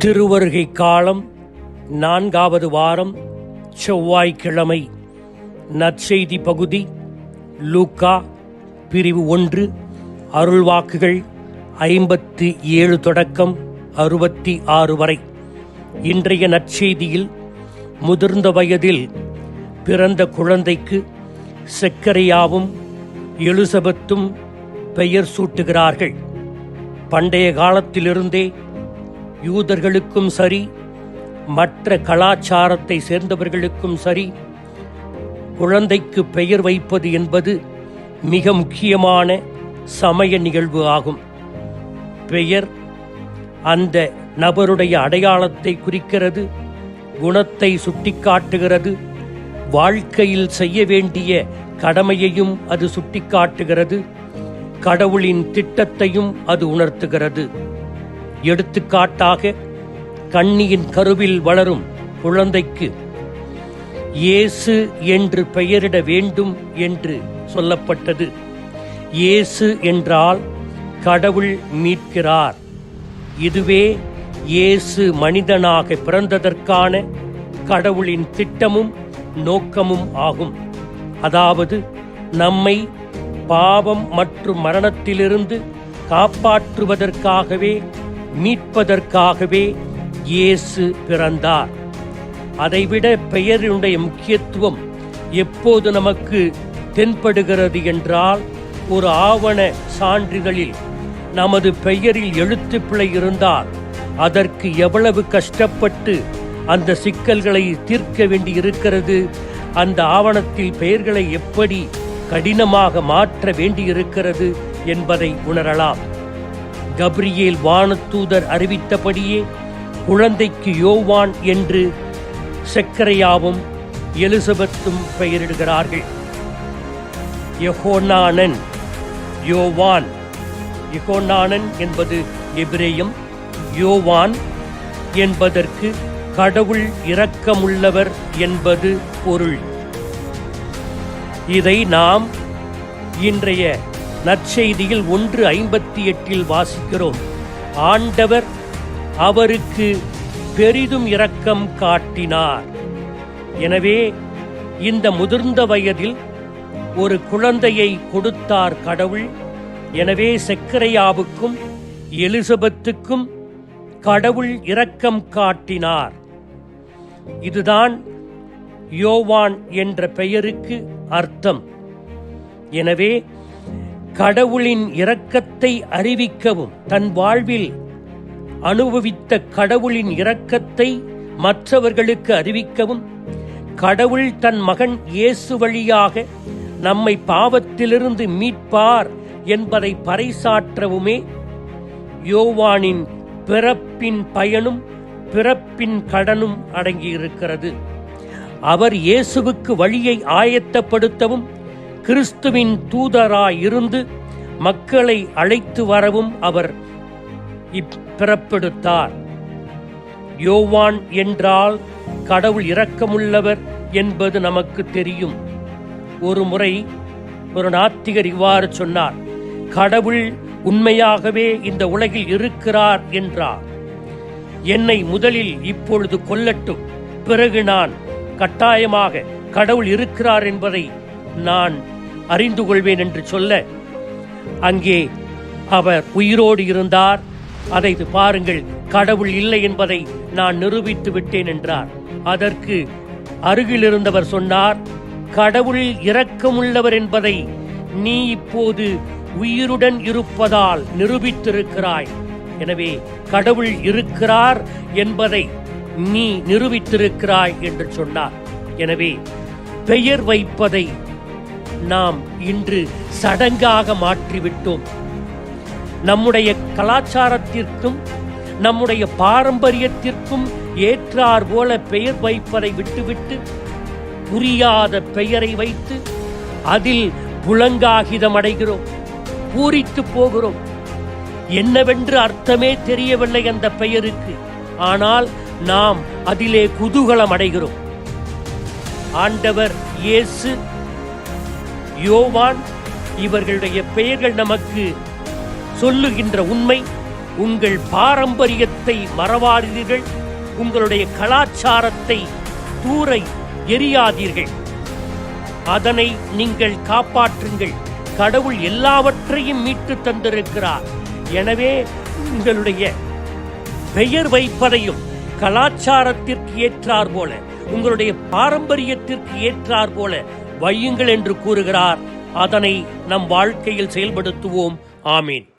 திருவருகை காலம் 4வது வாரம் செவ்வாய்க்கிழமை. நற்செய்தி பகுதி லூக்கா பிரிவு 1 அருள்வாக்குகள் 57 தொடக்கம் 66 வரை. இன்றைய நற்செய்தியில் முதிர்ந்த வயதில் பிறந்த குழந்தைக்கு செக்கரியாவும் எலிசபெத்தும் பெயர் சூட்டுகிறார்கள். பண்டைய காலத்திலிருந்தே யூதர்களுக்கும் சரி, மற்ற கலாச்சாரத்தை சேர்ந்தவர்களுக்கும் சரி, குழந்தைக்கு பெயர் வைப்பது என்பது மிக முக்கியமான சமய நிகழ்வு ஆகும். பெயர் அந்த நபருடைய அடையாளத்தை குறிக்கிறது, குணத்தை சுட்டிக்காட்டுகிறது, வாழ்க்கையில் செய்ய வேண்டிய கடமையையும் அது சுட்டிக்காட்டுகிறது, கடவுளின் திட்டத்தையும் அது உணர்த்துகிறது. எடுத்துக்காட்டாக, கன்னியின் கருவில் வளரும் குழந்தைக்கு இயேசு என்று பெயரிட வேண்டும் என்று சொல்லப்பட்டது. இயேசு என்றால் கடவுள் மீட்கிறார். இதுவே இயேசு மனிதனாக பிறந்ததற்கான கடவுளின் திட்டமும் நோக்கமும் ஆகும். அதாவது, நம்மை பாவம் மற்றும் மரணத்திலிருந்து காப்பாற்றுவதற்காகவே, மீட்பதற்காகவே இயேசு பிறந்தார். அதைவிட பெயரினுடைய முக்கியத்துவம் எப்போது நமக்கு தென்படுகிறது என்றால், ஒரு ஆவண சான்றிதழில் நமது பெயரில் எழுத்துப்பிழை இருந்தால் அதற்கு எவ்வளவு கஷ்டப்பட்டு அந்த சிக்கல்களை தீர்க்க வேண்டி இருக்கிறது, அந்த ஆவணத்தில் பெயர்களை எப்படி கடினமாக மாற்ற வேண்டியிருக்கிறது என்பதை உணரலாம். கப்ரியேல் வானதூதர் அறிவித்தபடியே குழந்தைக்கு யோவான் என்று செக்கரியாவும் எலிசபெத்தும் பெயரிடுகிறார்கள். யெகோனானன், யோவான். யெகோனானன் என்பது எபிரேயம், யோவான் என்பதற்கு கடவுள் இரக்கமுள்ளவர் என்பது பொருள். இதை நாம் இன்றைய நற்செய்தியில் 1:58 வாசிக்கிறோம். ஆண்டவர் அவருக்கு பெரிதும் இரக்கம் காட்டினார். எனவே இந்த முதிர்ந்த வயதில் ஒரு குழந்தையை கொடுத்தார் கடவுள். எனவே செக்கரியாவுக்கும் எலிசபெத்துக்கும் கடவுள் இரக்கம் காட்டினார். இதுதான் யோவான் என்ற பெயருக்கு அர்த்தம். எனவே கடவுளின் இரக்கத்தை அறிவிக்கவும், தன் வாழ்வில் அனுபவித்த கடவுளின் இரக்கத்தை மற்றவர்களுக்கு அறிவிக்கவும், கடவுள் தன் மகன் இயேசு வழியாக நம்மை பாவத்திலிருந்து மீட்பார் என்பதை பறைசாற்றவுமே யோவானின் பிறப்பின் பயனும் பிறப்பின் கடனும் அடங்கியிருக்கிறது. அவர் இயேசுவுக்கு வழியை ஆயத்தப்படுத்தவும், கிறிஸ்துவின் தூதராயிருந்து மக்களை அழைத்து வரவும் அவர் பிறப்பெடுத்தார். யோவான் என்றால் கடவுள் இரக்கமுள்ளவர் என்பது நமக்கு தெரியும். ஒரு முறை ஒரு நாத்திகர் இவ்வாறு சொன்னார்: கடவுள் உண்மையாகவே இந்த உலகில் இருக்கிறார் என்றார். என்னை முதலில் இப்பொழுது கொல்லட்டும், பிறகு நான் கட்டாயமாக கடவுள் இருக்கிறார் என்பதை நான் அறிந்து கொள்வேன் என்று சொல்ல, அங்கே அவர் உயிரோடு இருந்தார். அதை பாருங்கள், கடவுள் இல்லை என்பதை நான் நிரூபித்து விட்டேன் என்றார். அதற்கு அருகில் இருந்தவர் சொன்னார்: கடவுள் இரக்கமுள்ளவர் என்பதை நீ இப்போது உயிருடன் இருப்பதால் நிரூபித்திருக்கிறாய். எனவே கடவுள் இருக்கிறார் என்பதை நீ நிரூபித்திருக்கிறாய் என்று சொன்னார். எனவே பெயர் வைப்பதை நாம் இன்று சடங்காக மாற்றிவிட்டோம். நம்முடைய கலாச்சாரத்திற்கும் நம்முடைய பாரம்பரியத்திற்கும் ஏற்றார் போல பெயர் வைப்பதை விட்டுவிட்டு, புரியாத பெயரை வைத்து அதில் புலங்காகிதம் அடைகிறோம், பூரித்து போகிறோம். என்னவென்று அர்த்தமே தெரியவில்லை அந்த பெயருக்கு, ஆனால் நாம் அதிலே குதூகலம் அடைகிறோம். ஆண்டவர் இயேசு, யோவான், இவர்களுடைய பெயர்கள் நமக்கு சொல்லுகின்ற உண்மை உங்கள் பாரம்பரியத்தை மறவாதீர்கள். உங்களுடைய கலாச்சாரத்தை தூர எறியாதீர்கள். அதனை நீங்கள் காப்பாற்றுங்கள். கடவுள் எல்லாவற்றையும் மீட்டு தந்திருக்கிறார். எனவே உங்களுடைய பெயர் வைப்பதையும் கலாச்சாரத்திற்கு ஏற்றார் போல, உங்களுடைய பாரம்பரியத்திற்கு ஏற்றார் போல வையுங்கள் என்று கூறுகிறார். அதனை நம் வாழ்க்கையில் செயல்படுத்துவோம். ஆமீன்.